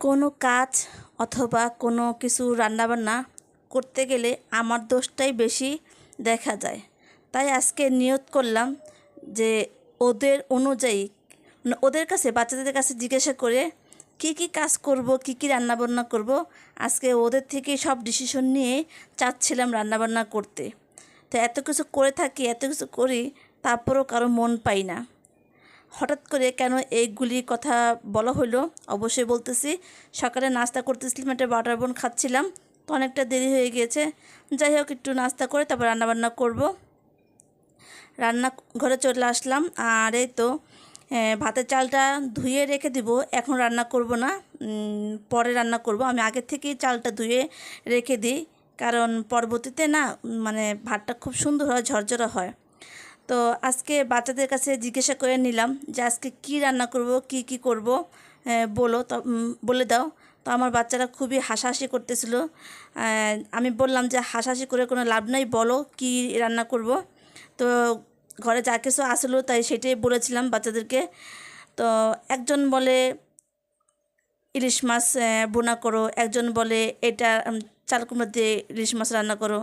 কোনো কাজ অথবা কোনো কিছু রান্নাবান্না করতে গেলে আমার দোষটাই বেশি দেখা যায়। তাই আজকে নিয়ত করলাম যে ওদের অনুযায়ী ওদের কাছে বাচ্চাদের কাছে জিজ্ঞাসা করে কি কাজ করব, কি রান্নাবান্না করব, আজকে ওদের থেকে সব ডিসিশন নিয়ে চাচ্ছিলাম রান্নাবান্না করতে। তো এত কিছু করে থাকি, এত কিছু করি, তারপরেও কারো মন পাই না। হঠাৎ করে কেন এইগুলির কথা বলা হলো অবশ্যই বলতেছি। সকালে নাস্তা করতেছিলাম, একটা বাটার বোন খাচ্ছিলাম, তো অনেকটা দেরি হয়ে গিয়েছে। যাই হোক, একটু নাস্তা করে তারপর রান্নাবান্না করব। রান্নাঘরে চলে আসলাম, আর এই তো ভাতের চালটা ধুয়ে রেখে দিব। এখন রান্না করব না, পরে রান্না করব। আমি আগের থেকেই চালটা ধুয়ে রেখে দিই, কারণ পরবর্তীতে না মানে ভাতটা খুব সুন্দর হয়, ঝরঝরা হয়। তো আজকে বাচ্চাদের কাছে জিজ্ঞাসা করে নিলাম যে আজকে কি রান্না করব, কি করব বলো, তো বলে দাও। তো আমার বাচ্চারা খুবই হাসাহাসি করতেছিল। আমি বললাম যে হাসাহাসি করে কোনো লাভ নাই, বলো কি রান্না করব। তো ঘরে যা কিছু আসলো তাই সেটাই বলেছিলাম বাচ্চাদেরকে। তো একজন বলে ইলিশ মাছ বোনা করো, একজন বলে এটা চাল কুমড়ো দিয়ে ইলিশ মাছ রান্না করো।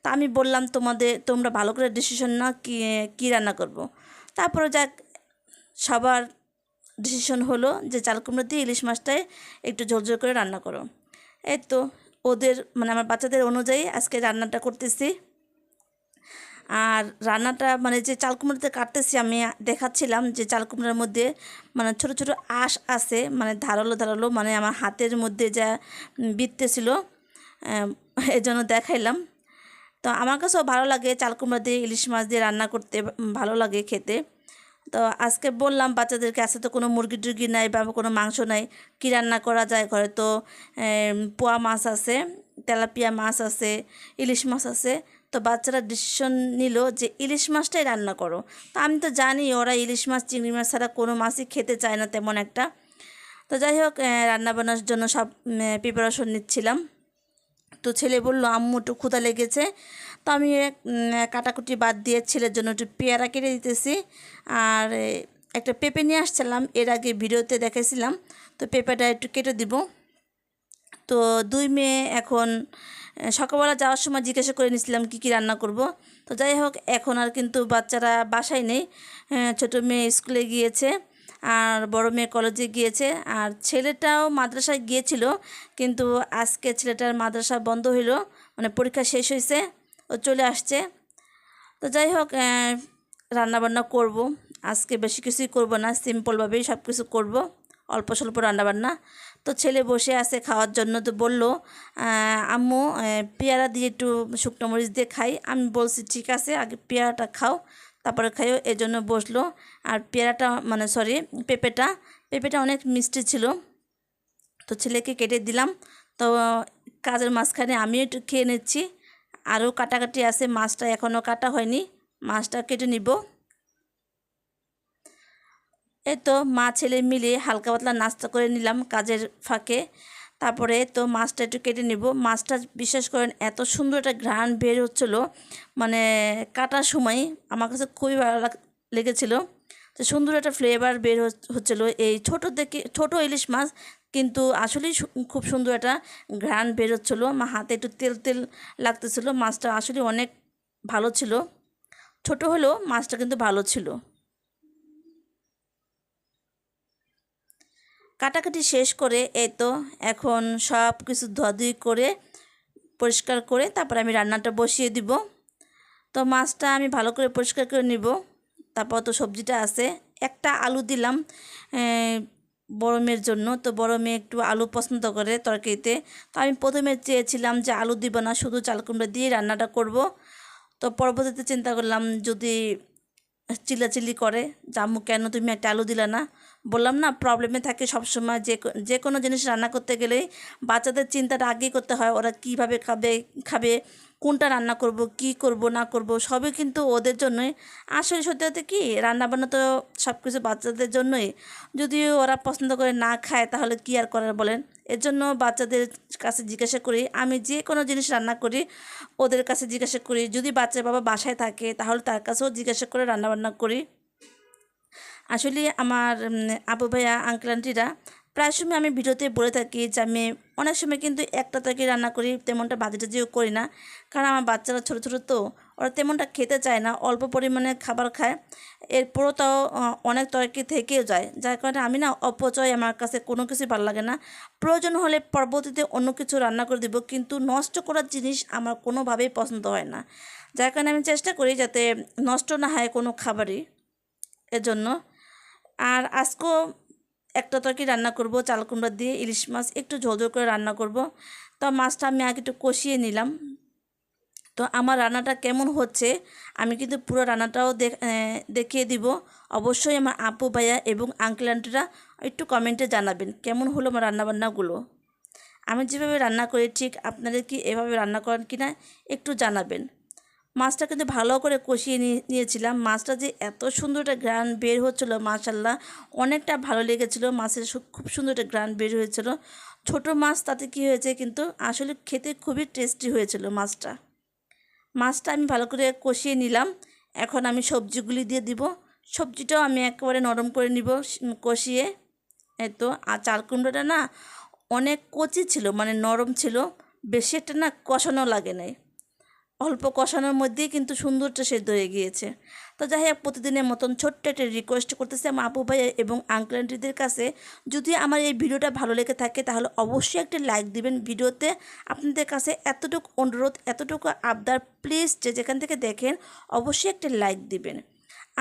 তা আমি বললাম তোমরা ভালো করে ডিসিশন নাও কী রান্না করব। তারপরে যাক, সবার ডিসিশন হলো যে চাল কুমড়ো দিয়ে ইলিশ মাছটাই একটু ঝোল করে রান্না করো। এই তো ওদের মানে আমার বাচ্চাদের অনুযায়ী আজকে রান্নাটা করতেছি। আর রান্নাটা মানে যে চাল কুমড়োতে কাটতেছি, আমি দেখাচ্ছিলাম যে চাল কুমড়োর মধ্যে মানে ছোট ছোট আঁশ আছে, মানে ধারালো মানে আমার হাতের মধ্যে যা বিঁধতেছিল, এই জন্য দেখাইলাম। তো আমার কাছেও ভালো লাগে চাল কুমড়া দিয়ে ইলিশ মাছ দিয়ে রান্না করতে, ভালো লাগে খেতে। তো আজকে বললাম বাচ্চাদেরকে, আজকে তো কোনো মুরগি টুরগি নাই বা কোনো মাংস নাই, কী রান্না করা যায়, ঘরে তো পোয়া মাছ আছে, তেলাপিয়া মাছ আছে, ইলিশ মাছ আছে। তো বাচ্চারা ডিসিশন নিল যে ইলিশ মাছটাই রান্না করো। তো আমি তো জানি ওরা ইলিশ মাছ চিংড়ি মাছ ছাড়া কোনো মাছই খেতে চায় না তেমন একটা। তো যাই হোক, রান্নাবান্নার জন্য সব প্রিপারেশন নিচ্ছিলাম। তো ছেলে বলল আম্মু একটু ক্ষুধা লেগেছে। তো আমি কাটাকুটি বাদ দিয়ে ছেলের জন্য একটু পেয়ারা কেটে দিতেছি। আর একটা পেঁপে নিয়ে আসছিলাম, এর আগে ভিডিওতে দেখাইছিলাম। তো পেঁপেটা একটু কেটে দিব। তো দুই মেয়ে এখন সকালবেলা যাওয়ার সময় জিজ্ঞাসা করে নিয়েছিলাম কী রান্না করব। তো যাই হোক, এখন আর কিন্তু বাচ্চারা বাসায় নেই। ছোটো মেয়ে স্কুলে গিয়েছে, আর বড় মেয়ে কলেজে গিয়েছে, আর ছেলেটাও মাদ্রাসায় গিয়েছিল, কিন্তু আজকে ছেলেটার মাদ্রাসা বন্ধ হইল, মানে পরীক্ষা শেষ হয়েছে, ও চলে আসছে। তো যাই হোক, রান্নাবান্না করব আজকে, বেশি কিছুই করব না, সিম্পলভাবেই সব কিছু করব, অল্প স্বল্প রান্নাবান্না। তো ছেলে বসে আছে খাওয়ার জন্য, তো বলল আম্মু পেয়ারা দিয়ে একটু শুকনো মরিচ দিয়ে খাই। আমি বলছি ঠিক আছে, আগে পেয়ারাটা খাও তারপরে খাইও, এই জন্য বসলো। আর পেয়ারাটা মানে সরি পেঁপেটা অনেক মিষ্টি ছিল। তো ছেলেকে কেটে দিলাম। তো কাজের মাঝখানে আমিও একটু খেয়ে নিচ্ছি। আরও কাটাকাটি আছে, মাছটা এখনও কাটা হয়নি, মাছটা কেটে নিব। এই তো মা ছেলে মিলে হালকা পাতলা নাস্তা করে নিলাম কাজের ফাঁকে। তারপরে তো মাছটা একটু কেটে নিব। মাছটা বিশেষ করেন এত সুন্দর একটা ঘ্রাণ বের হচ্ছিলো, মানে কাটার সময় আমার কাছে খুবই ভালো লেগেছিল। তো সুন্দর একটা ফ্লেভার বের হচ্ছিলো এই ছোট ইলিশ মাছ, কিন্তু আসলেই খুব সুন্দর একটা ঘ্রাণ বের হচ্ছিলো। আমার হাতে একটু তেল তেল লাগতেছিলো। মাছটা আসলে অনেক ভালো ছিল, ছোট হলেও মাছটা কিন্তু ভালো ছিল। কাটাকাটি শেষ করে এই তো এখন সব কিছু ধোয়াধুয়ি করে পরিষ্কার করে তারপর আমি রান্নাটা বসিয়ে দিব। তো মাছটা আমি ভালো করে পরিষ্কার করে নিব। তারপর তো সবজিটা আছে, একটা আলু দিলাম বড় মেয়ের জন্য। তো বড় মেয়ে একটু আলু পছন্দ করে তরকারিতে। তো আমি প্রথমে চেয়েছিলাম যে আলু দিব না, শুধু চাল কুমড়া দিয়ে রান্নাটা করব। তো পরবর্তীতে চিন্তা করলাম যদি চিল্লাচিল্লি করে যে আম্মু কেন তুমি একটা আলু দিলা না। বললাম না, প্রবলেমে থাকে সবসময়, যে কোনো জিনিস রান্না করতে গেলেই বাচ্চাদের চিন্তাটা আগেই করতে হয়, ওরা কীভাবে খাবে, কোনটা রান্না করব, কি করব না করব, সবই কিন্তু ওদের জন্যই। আসলে সত্যি সত্যি কি, রান্নাবান্না তো সব কিছু বাচ্চাদের জন্যই। যদি ওরা পছন্দ করে না খায় তাহলে কি আর করার বলেন। এর জন্য বাচ্চাদের কাছে জিজ্ঞাসা করি, আমি যে কোনো জিনিস রান্না করি ওদের কাছে জিজ্ঞাসা করি। যদি বাচ্চার বাবা বাসায় থাকে তাহলে তার কাছেও জিজ্ঞাসা করে রান্নাবান্না করি। আসলে আমার আবু ভাইয়া আঙ্কেল আন্টিরা প্রায় সময় আমি ভিডিওতে বলে থাকি যে আমি অনেক সময় কিন্তু একটা তরকারি রান্না করি, তেমনটা ভাজিটাজিও করি না, কারণ আমার বাচ্চারা ছোটো ছোটো তো ওরা তেমনটা খেতে চায় না, অল্প পরিমাণে খাবার খায়। এরপরও তাও অনেক তরকারি থেকেও যায়, যার কারণে আমি না অপচয় আমার কাছে কোনো কিছু ভালো লাগে না। প্রয়োজন হলে পরবর্তীতে অন্য কিছু রান্না করে দিব, কিন্তু নষ্ট করার জিনিস আমার কোনোভাবেই পছন্দ হয় না। যার কারণে আমি চেষ্টা করি যাতে নষ্ট না হয় কোনো খাবারই, এজন্য। আর আজকেও একটা তরকারি রান্না করব, চাল কুমড়া দিয়ে ইলিশ মাছ একটু ঝোল ঝোল করে রান্না করব। তো মাছটা আমি আগে একটু কষিয়ে নিলাম। তো আমার রান্নাটা কেমন হচ্ছে আমি কিন্তু পুরো রান্নাটাও দেখিয়ে দিব। অবশ্যই আমার আপু ভাইয়া এবং আঙ্কেল আন্টিরা একটু কমেন্টে জানাবেন কেমন হলো আমার রান্নাবান্নাগুলো। আমি যেভাবে রান্না করি ঠিক আপনাদের কি এভাবে রান্না করেন কি না একটু জানাবেন। মাছটা কিন্তু ভালো করে কষিয়ে নিয়েছিলাম। মাছটা যে এত সুন্দর একটা গ্রান বের হচ্ছিলো, মাশাল্লাহ অনেকটা ভালো লেগেছিলো। মাছের খুব সুন্দর একটা গ্রান বের হয়েছিল। ছোট মাছ তাতে কি হয়েছে কিন্তু আসলে খেতে খুবই টেস্টি হয়েছিল মাছটা আমি ভালো করে কষিয়ে নিলাম। এখন আমি সবজিগুলি দিয়ে দিব। সবজিটাও আমি একেবারে নরম করে নিব কষিয়ে। এই তো। আর চাল কুমড়োটা না অনেক কচি ছিল, মানে নরম ছিল, বেশি একটা না কষানো লাগে নাই, অল্প কষানোর মধ্যেই কিন্তু সুন্দরটা সেদ্ধ হয়ে গিয়েছে। তো যাই হোক, প্রতিদিনের মতন ছোট্ট একটা রিকোয়েস্ট করতেছি আমার আপু ভাই এবং আঙ্কেল আন্টিদের কাছে, যদি আমার এই ভিডিওটা ভালো লেগে থাকে তাহলে অবশ্যই একটা লাইক দিবেন। ভিডিওতে আপনাদের কাছে এতটুকু অনুরোধ, এতটুকু আবদার, প্লিজ যে যেখান থেকে দেখেন অবশ্যই একটা লাইক দিবেন।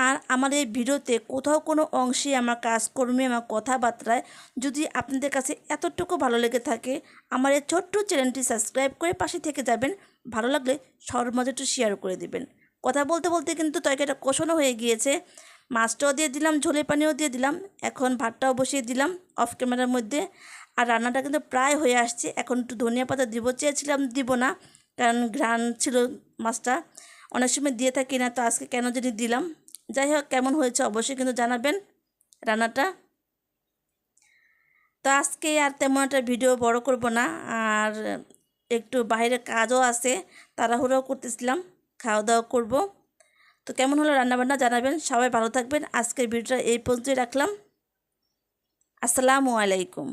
আর আমার এই ভিডিওতে কোথাও কোনো অংশে আমার কাজকর্মে, আমার কথাবার্তায় যদি আপনাদের কাছে এতটুকু ভালো লেগে থাকে, আমার এই ছোট্ট চ্যানেলটি সাবস্ক্রাইব করে পাশে থেকে যাবেন। ভালো লাগলে সবার মাঝে একটু শেয়ার করে দিবেন। কথা বলতে বলতে কিন্তু তরকারিটা কষানো হয়ে গিয়েছে। মাছটাও দিয়ে দিলাম, ঝোলের পানিও দিয়ে দিলাম, এখন ভাতটাও বসিয়ে দিলাম অফ ক্যামেরার মধ্যে। আর রান্নাটা কিন্তু প্রায় হয়ে আসছে। এখন একটু ধনিয়া পাতা দিব, চেয়েছিলাম দিব না, কারণ ঘ্রাণ ছিল মাছটা, অনেক সময় দিয়ে থাকি না, তো আজকে কেন জানি দিলাম। যাই হোক, কেমন হয়েছে অবশ্যই কিন্তু জানাবেন রান্নাটা। তো আজকে আর তেমন একটা ভিডিও বড় করব না, আর একটু বাইরে কাজও আছে, তাড়াহুড়োও করতেছিলাম, খাওয়া দাওয়া করব। তো কেমন হলো রান্নাবান্না জানাবেন। সবাই ভালো থাকবেন। আজকের ভিডিওটা এই পর্যন্তই রাখলাম। আসসালামু আলাইকুম।